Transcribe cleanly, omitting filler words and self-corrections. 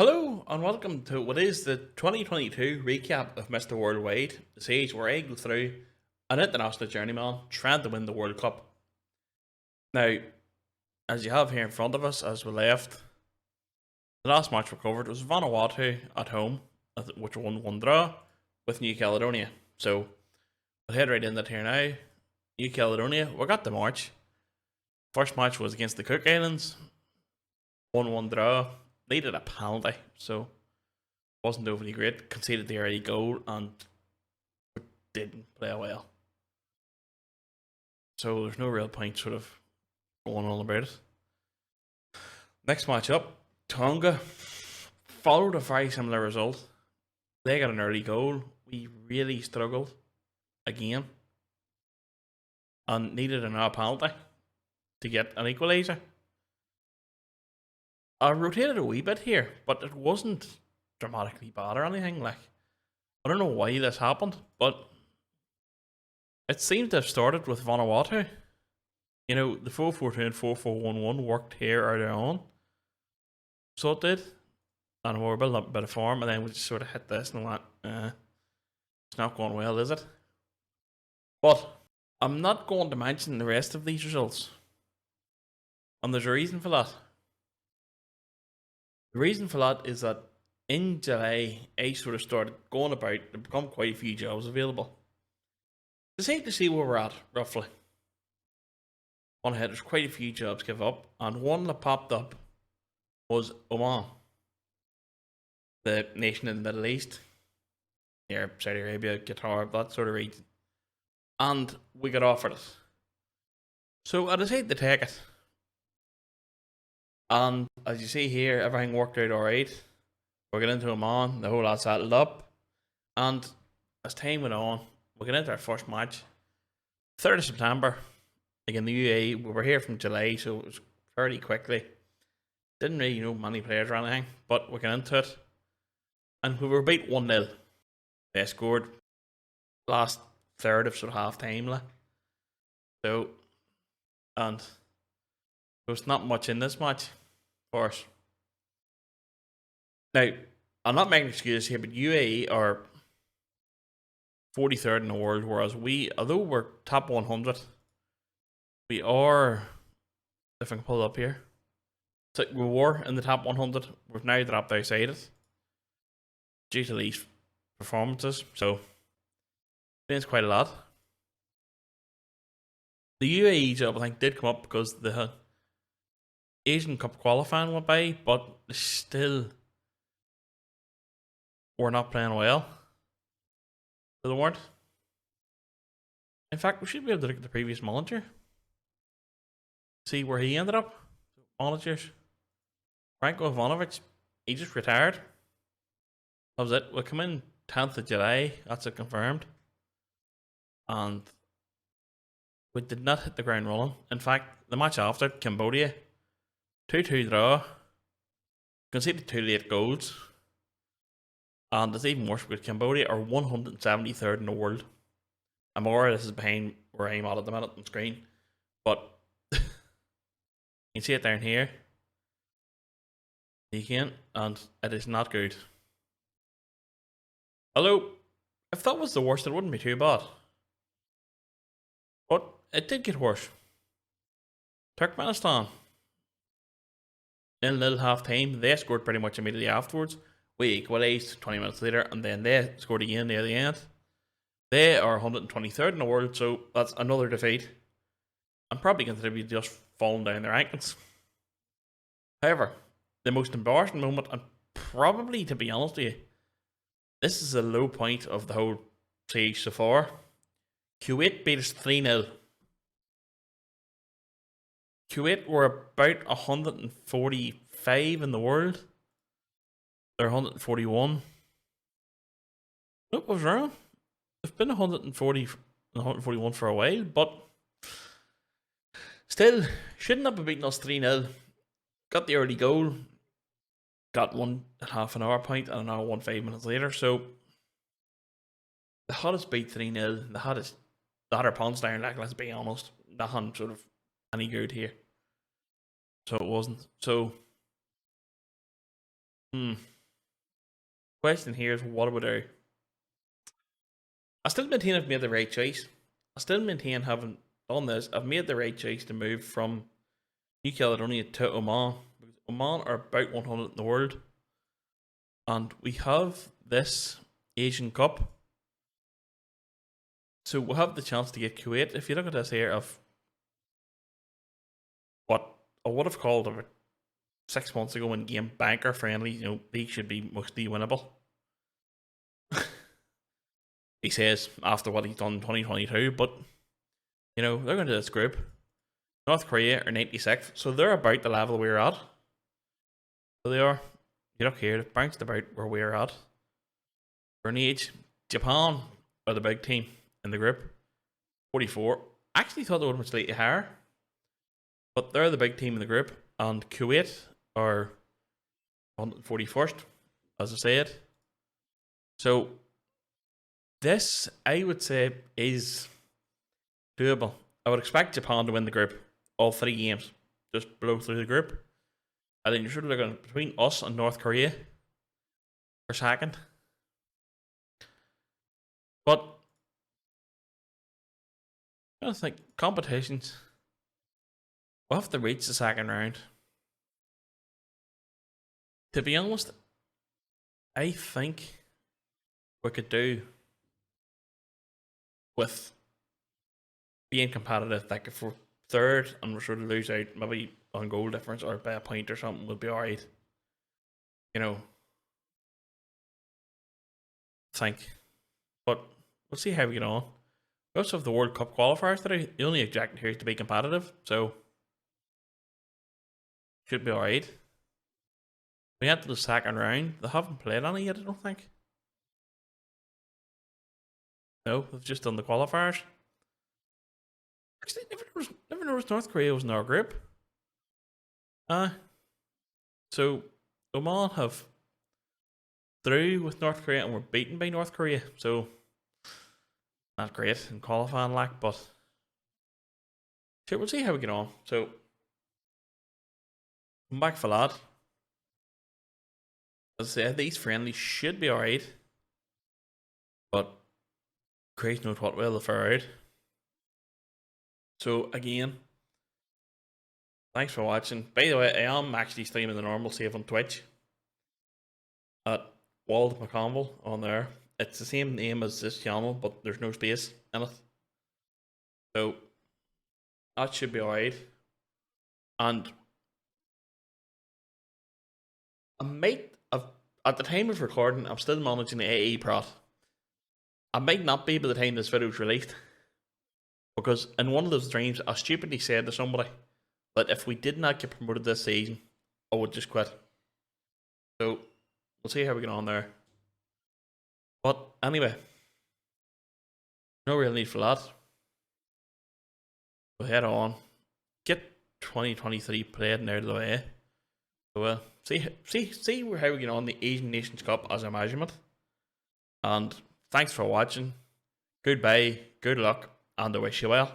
Hello and welcome to what is the 2022 recap of Mr. Worldwide, the stage where I go through an international journeyman trying to win the World Cup. Now, as you have here in front of us as we left, the last match we covered was Vanuatu at home, which won 1 draw with New Caledonia. So, we'll head right into it here now. New Caledonia, we got the march. First match was against the Cook Islands, 1-1 draw. Needed a penalty, so wasn't overly great. Conceded the early goal and didn't play well. So there's no real point sort of going on about it. Next match up, Tonga followed a very similar result. They got an early goal. We really struggled again and needed another penalty to get an equaliser. I rotated a wee bit here, but it wasn't dramatically bad or anything. Like, I don't know why this happened, but it seemed to have started with Vanuatu. You know, the 4-4-2 and 4-4-1-1 worked here earlier on. So it did. And we were building up a bit of form, and then we just sort of hit this and went, it's not going well, is it? But I'm not going to mention the rest of these results. And there's a reason for that. The reason for that is that in July, I sort of started going about, there become quite a few jobs available. It's safe to see where we're at, roughly. On ahead, there's quite a few jobs give up, and one that popped up was Oman, the nation in the Middle East, near Saudi Arabia, Qatar, that sort of region. And we got offered it. So I decided to take it. And as you see here, everything worked out alright. We got into Oman, the whole lot settled up. And as time went on, we got into our first match. 3rd of September, like in the UAE, we were here from July, so it was fairly quickly. Didn't really know many players or anything, but we got into it. And we were beat 1-0. They scored last third of sort of half time. So, and there was not much in this match for us. Now, I'm not making excuses here, but UAE are 43rd in the world, whereas we, although we're top 100, we are, if I can pull it up here, so we were in the top 100, we've now dropped outside it due to these performances, so it's quite a lot. The UAE job, I think, did come up because the Asian Cup qualifying went by, but still were not playing well. So they weren't. In fact, we should be able to look at the previous manager. See where he ended up. Managers. Franko Ivanovic, he just retired. That was it. We come in 10th of July, that's it confirmed. And we did not hit the ground running. In fact, the match after, Cambodia, 2-2 draw, conceded 2 late goals, and it's even worse because Cambodia are 173rd in the world. I'm aware this is behind where I'm at the minute on screen, but you can see it down here. You can, and it is not good. Although, if that was the worst, it wouldn't be too bad. But it did get worse. Turkmenistan, 0-0 half time, they scored pretty much immediately afterwards. We equalised 20 minutes later, and then they scored again near the end. They are 123rd in the world, so that's another defeat. I'm probably going to be just falling down their rankings. However, the most embarrassing moment, and probably, to be honest with you, this is a low point of the whole siege so far. Kuwait beat us 3-0. Kuwait were about 145 in the world. They're 141. Nope, I was wrong. They've been 140, 141 for a while, but still, shouldn't have been beating us 3-0. Got the early goal. Got one at half an hour point and another one 5 minutes later. So the hottest beat 3-0. The hottest our pants down, like, let's be honest. Nothing sort of any good here. So it wasn't. So Question here is, what do we do? I still maintain I've made the right choice. I still maintain, having done this, I've made the right choice to move from New Caledonia to Oman. Because Oman are about 100 in the world. And we have this Asian Cup. So we'll have the chance to get Kuwait. If you look at this here of what I would have called about 6 months ago in game banker friendly, these should be mostly winnable. He says after what he's done in 2022, but they're going to this group. North Korea are 96th, so they're about the level we're at. So they are. You look here, they've bounced about where we're at. For an age, Japan are the big team in the group, 44. I actually thought they would have been slightly higher, but they're the big team in the group, and Kuwait are 141st, as I said. So this, I would say, is doable. I would expect Japan to win the group, all 3 games, just blow through the group. I think you're sort of looking between us and North Korea for second. But I think competitions, we'll have to reach the second round. To be honest, I think we could do with being competitive, like if we're third and we're sort of lose out maybe on goal difference or by a point or something, we'll be alright. I think. But we'll see how we get on. We also have the World Cup qualifiers today. The only objective here is to be competitive, so should be alright. We enter the second round. They haven't played any yet, I don't think. No, they've just done the qualifiers. Actually, never noticed North Korea was in our group. So Oman have through with North Korea and were beaten by North Korea. So not great in qualifying, but sure, we'll see how we get on. So come back for that. As I said, these friendlies should be alright, but Christ knows what will fare out. So again, thanks for watching. By the way, I am actually streaming the normal save on Twitch at Wald McConville on there. It's the same name as this channel, but there's no space in it. So that should be alright. And I might have, at the time of recording, I'm still managing the AE prot. I might not be by the time this video is released. Because in one of those streams, I stupidly said to somebody that if we did not get promoted this season, I would just quit. So we'll see how we get on there. But anyway, no real need for that. We'll head on. Get 2023 played and out of the way. So see how we get on the Asian Nations Cup as a measurement. And thanks for watching. Goodbye, good luck, and I wish you well.